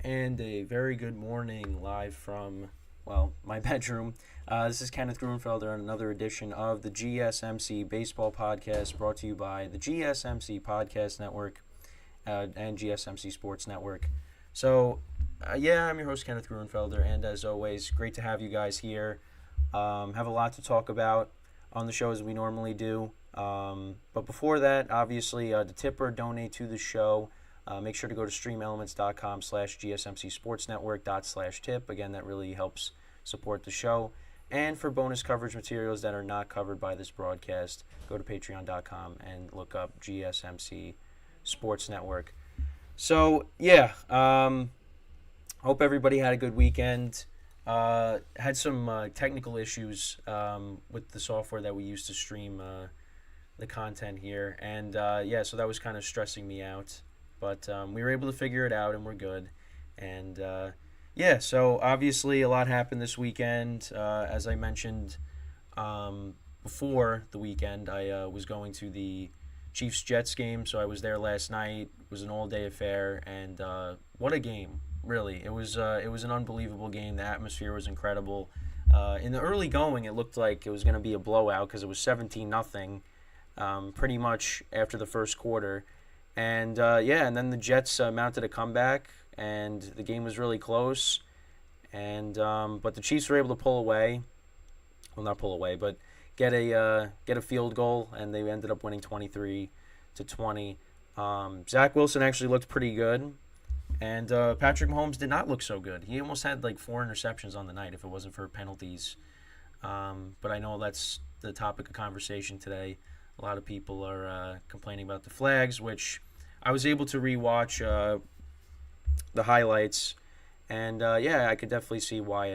And a very good morning live from, well, my bedroom. This is Kenneth Gruenfelder on another edition of the GSMC Baseball Podcast brought to you by the GSMC Podcast Network and GSMC Sports Network. I'm your host, Kenneth Gruenfelder, and as always, great to have you guys here. Have a lot to talk about on the show as we normally do. But before that, obviously, to tip or donate to the show, make sure to go to streamelements.com/gsmcsportsnetwork./tip. Again, that really helps support the show. And for bonus coverage materials that are not covered by this broadcast, go to patreon.com and look up GSMC Sports Network. Hope everybody had a good weekend. Had some technical issues with the software that we use to stream the content here. And so that was kind of stressing me out. But we were able to figure it out, and we're good. And so obviously a lot happened this weekend. As I mentioned before the weekend, I was going to the Chiefs-Jets game, so I was there last night. It was an all-day affair, and what a game, really. It was an unbelievable game. The atmosphere was incredible. In the early going, it looked like it was going to be a blowout because it was 17-0 pretty much after the first quarter. And then the Jets mounted a comeback, and the game was really close. And but the Chiefs were able to pull away. Well, not pull away, but get a field goal, and they ended up winning 23-20. Zach Wilson actually looked pretty good, and Patrick Mahomes did not look so good. He almost had like 4 interceptions on the night if it wasn't for penalties. But I know that's the topic of conversation today. A lot of people are complaining about the flags, which I was able to rewatch the highlights, and I could definitely see why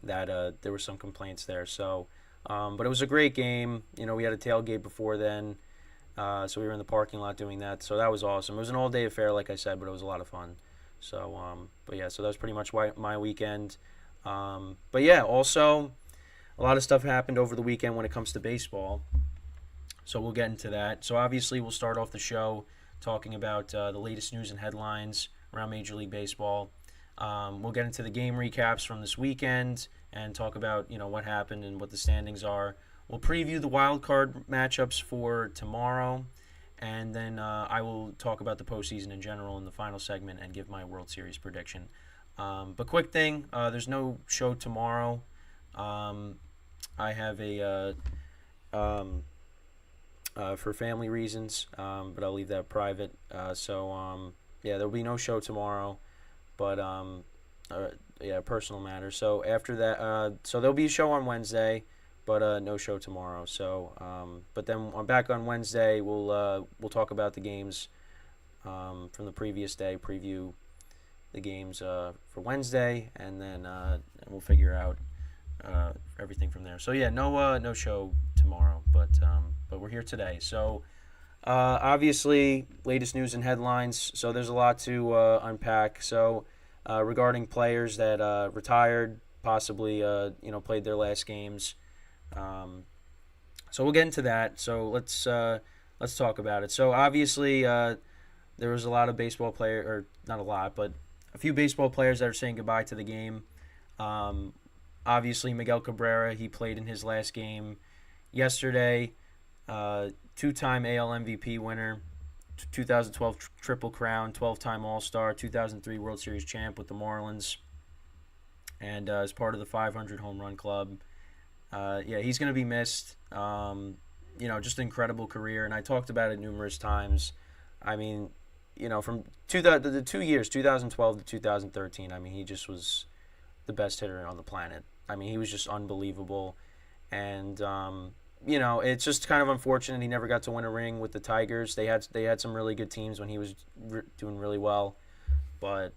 there were some complaints there. So, but it was a great game. You know, we had a tailgate before then, so we were in the parking lot doing that. So that was awesome. It was an all-day affair, like I said, but it was a lot of fun. So, so that was pretty much my weekend. Also a lot of stuff happened over the weekend when it comes to baseball. So we'll get into that. So obviously we'll start off the show talking about the latest news and headlines around Major League Baseball. We'll get into the game recaps from this weekend and talk about what happened and what the standings are. We'll preview the wild card matchups for tomorrow, and then I will talk about the postseason in general in the final segment and give my World Series prediction. But quick thing, there's no show tomorrow. I have for family reasons, but I'll leave that private. There'll be no show tomorrow, but personal matters. So after that, so there'll be a show on Wednesday, but no show tomorrow. So, but then I'm back on Wednesday. We'll talk about the games from the previous day, preview the games for Wednesday, and then we'll figure out everything from there. So no show tomorrow, but we're here today. So obviously, latest news and headlines. So there's a lot to unpack. So regarding players that retired, possibly played their last games. So we'll get into that. So let's talk about it. So obviously, there was a lot of baseball players, or not a lot, but a few baseball players that are saying goodbye to the game. Obviously, Miguel Cabrera, he played in his last game yesterday. Two-time AL MVP winner, 2012 Triple Crown, 12-time All-Star, 2003 World Series champ with the Marlins, and as part of the 500 home run club. He's going to be missed. Just an incredible career, and I talked about it numerous times. I mean, from the 2 years, 2012 to 2013, I mean, he just was the best hitter on the planet. I mean, he was just unbelievable, and it's just kind of unfortunate he never got to win a ring with the Tigers. They had some really good teams when he was doing really well, but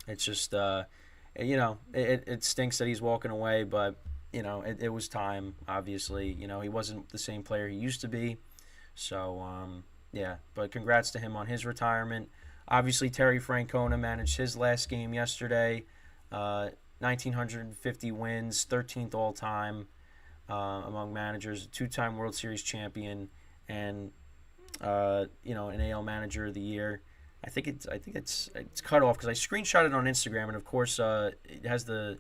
it's just it stinks that he's walking away. But it was time. Obviously, he wasn't the same player he used to be. So but congrats to him on his retirement. Obviously, Terry Francona managed his last game yesterday. 1,950 wins, 13th all-time among managers, two-time World Series champion, and an AL Manager of the Year. I think it's cut off because I screenshot it on Instagram, and of course it has the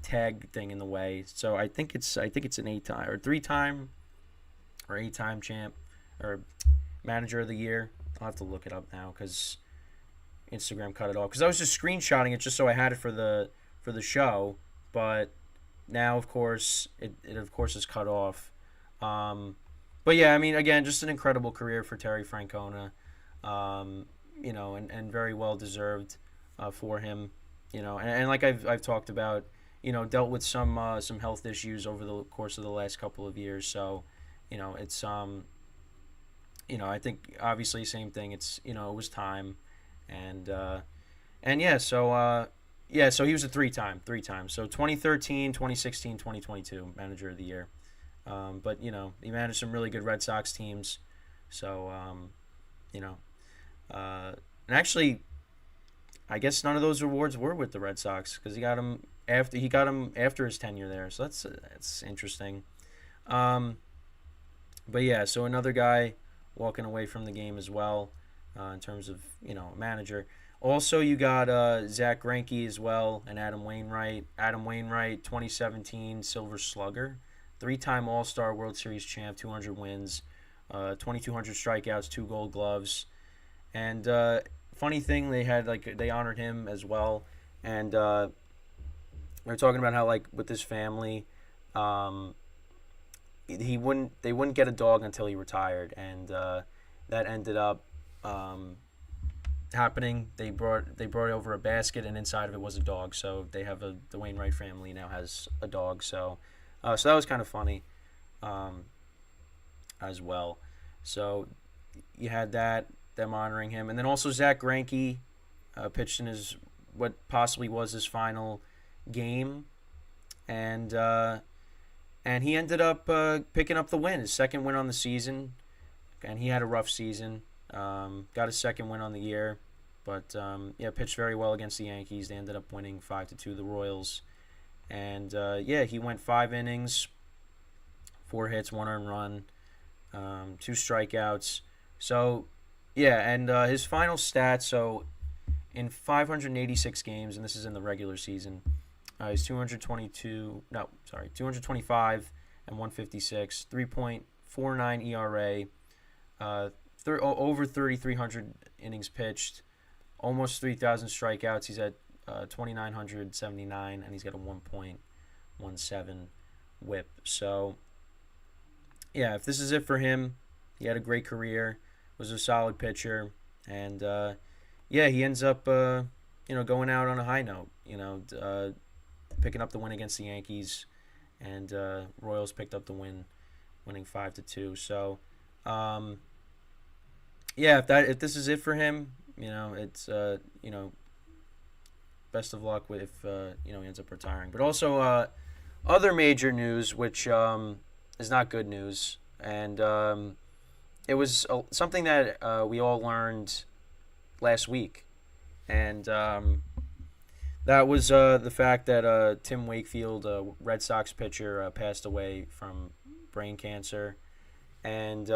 tag thing in the way. So I think it's an 8-time or 3-time or 8-time champ or manager of the year. I'll have to look it up now because Instagram cut it off because I was just screenshotting it just so I had it for the show, but now of course it of course is cut off. But yeah, I mean, again, just an incredible career for Terry Francona, and very well deserved for him, and like I've talked about, dealt with some health issues over the course of the last couple of years, so it's I think obviously same thing. It's it was time, and yeah, so he was a three time. So 2013, 2016, 2022 manager of the year. But he managed some really good Red Sox teams. So you know, and actually, I guess none of those awards were with the Red Sox because he got him after his tenure there. So that's interesting. Um, but yeah, so another guy walking away from the game as well, in terms of manager. Also, you got Zach Greinke as well and Adam Wainwright. Adam Wainwright, 2017 Silver Slugger, 3-time All-Star World Series champ, 200 wins, 2,200 strikeouts, 2 Gold Gloves, and funny thing, they honored him as well, and they're talking about how with his family, they wouldn't get a dog until he retired, and that ended up happening. They brought over a basket, and inside of it was a dog. So they have the Wainwright family now has a dog. So so that was kind of funny, as well. So you had them honoring him, and then also Zach Greinke pitched in what possibly was his final game, and he ended up picking up the win, his second win on the season, and he had a rough season. Got his second win on the year, but pitched very well against the Yankees. They ended up winning 5-2 the Royals, and he went 5 innings, 4 hits, 1 earned run, 2 strikeouts. So and his final stats. So in 586 games, and this is in the regular season, he's 225 and 156, 3.49 ERA. Over 3,300 innings pitched, almost 3,000 strikeouts. He's at 2,979, and he's got a 1.17 WHIP. So, yeah, if this is it for him, he had a great career, was a solid pitcher, and he ends up going out on a high note. Picking up the win against the Yankees, and Royals picked up the win, winning 5-2. So. If this is it for him, it's best of luck if he ends up retiring. But also other major news, which is not good news, and it was something that we all learned last week, and that was the fact that Tim Wakefield, a Red Sox pitcher, passed away from brain cancer, and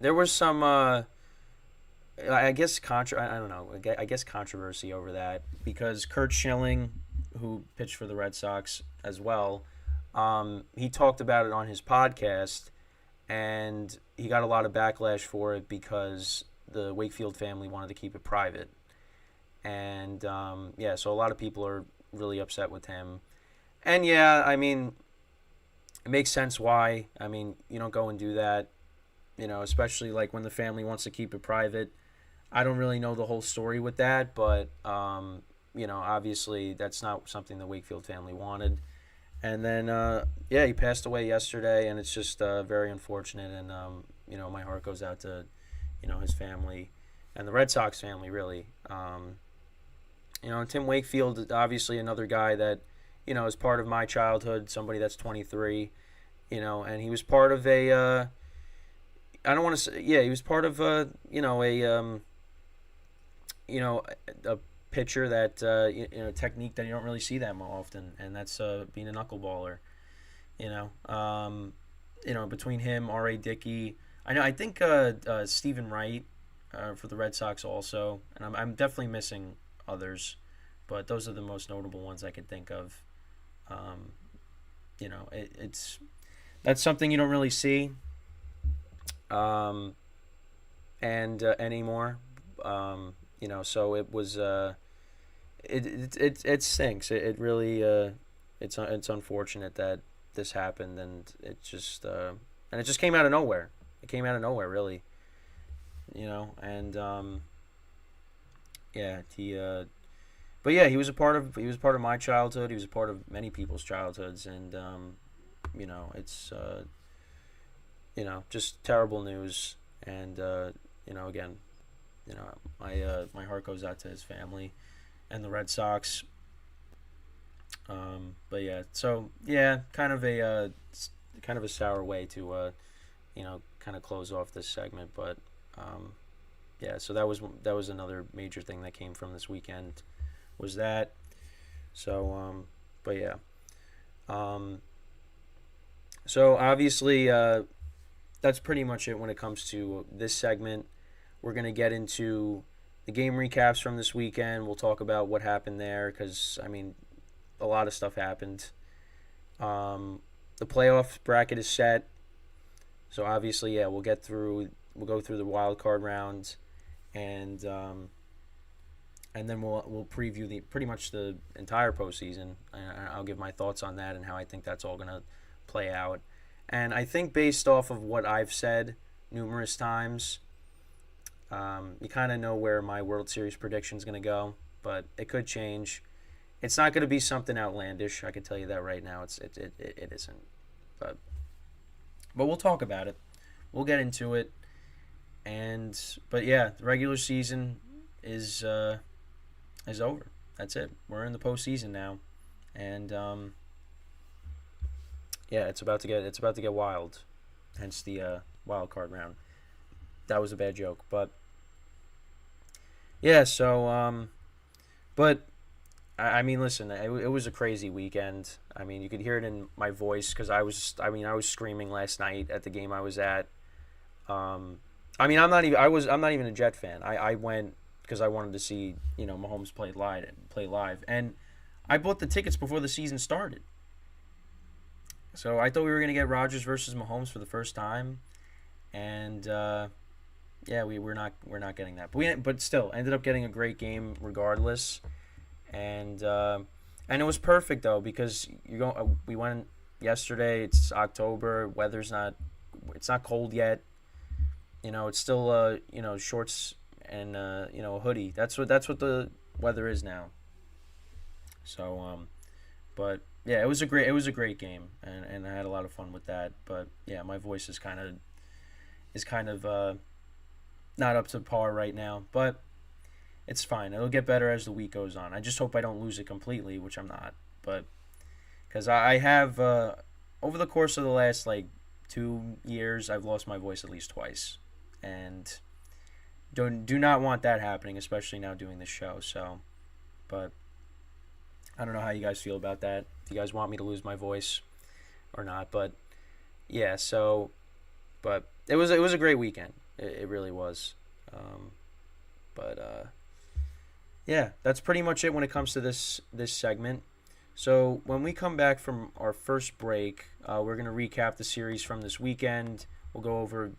there was some, I guess I guess controversy over that because Curt Schilling, who pitched for the Red Sox as well, he talked about it on his podcast, and he got a lot of backlash for it because the Wakefield family wanted to keep it private, and so a lot of people are really upset with him, and I mean, it makes sense why. I mean, you don't go and do that. Especially when the family wants to keep it private. I don't really know the whole story with that, but, obviously that's not something the Wakefield family wanted. And then, he passed away yesterday, and it's just very unfortunate. And, my heart goes out to, his family and the Red Sox family, really. Tim Wakefield, obviously another guy that, is part of my childhood, somebody that's 23, and he was part of a... I don't want to say, he was part of a pitcher that technique that you don't really see that more often, and that's being a knuckleballer. Between him, R.A. Dickey, I think Stephen Wright for the Red Sox also, and I'm definitely missing others, but those are the most notable ones I could think of. Um, it's that's something you don't really see um, and anymore. So it was it stinks. It really it's unfortunate that this happened, and it just came out of nowhere. It came out of nowhere, really. And yeah, but yeah, he was a part of my childhood. He was a part of many people's childhoods, and it's just terrible news. And again, my heart goes out to his family and the Red Sox. But yeah, so yeah, kind of a sour way to kind of close off this segment. But yeah, so that was another major thing that came from this weekend, was that. So but yeah, so obviously that's pretty much it when it comes to this segment. We're gonna get into the game recaps from this weekend. We'll talk about what happened there, because a lot of stuff happened. The playoff bracket is set, so obviously, yeah, we'll go through the wild card round, and then we'll preview pretty much the entire postseason. And I'll give my thoughts on that and how I think that's all gonna play out. And I think, based off of what I've said numerous times, you kind of know where my World Series prediction is going to go, but it could change. It's not going to be something outlandish. I can tell you that right now. It isn't. But we'll talk about it. We'll get into it. But yeah, the regular season is over. That's it. We're in the postseason now, and yeah, it's about to get wild. Hence the wild card round. That was a bad joke, but yeah. So but listen, it was a crazy weekend. You could hear it in my voice, because I was screaming last night at the game I was at. I'm not even a Jet fan. I went because I wanted to see Mahomes play live, and I bought the tickets before the season started. So I thought we were gonna get Rodgers versus Mahomes for the first time, and yeah, we're not getting that. But still ended up getting a great game regardless, and it was perfect though, because we went yesterday. It's October. It's not cold yet. It's still shorts and a hoodie. That's what the weather is now. So but yeah, it was a great game, and I had a lot of fun with that. But yeah, my voice is kind of not up to par right now, but it's fine. It'll get better as the week goes on. I just hope I don't lose it completely, which I'm not. But because I have over the course of the last 2 years, I've lost my voice at least twice, and do not want that happening, especially now doing this show. So, but I don't know how you guys feel about that. If you guys want me to lose my voice or not, but yeah. So, but it was a great weekend. It really was. But yeah, that's pretty much it when it comes to this segment. So when we come back from our first break, we're gonna recap the series from this weekend. We'll go over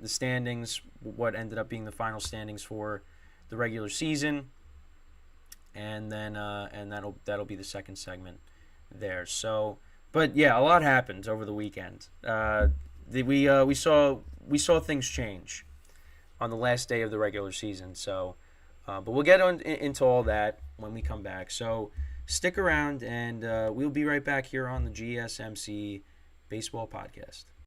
the standings, what ended up being the final standings for the regular season, and then and that'll be the second segment there. So, but yeah, a lot happened over the weekend. We saw things change on the last day of the regular season. So, but we'll get into all that when we come back. So stick around, and we'll be right back here on the GSMC Baseball Podcast.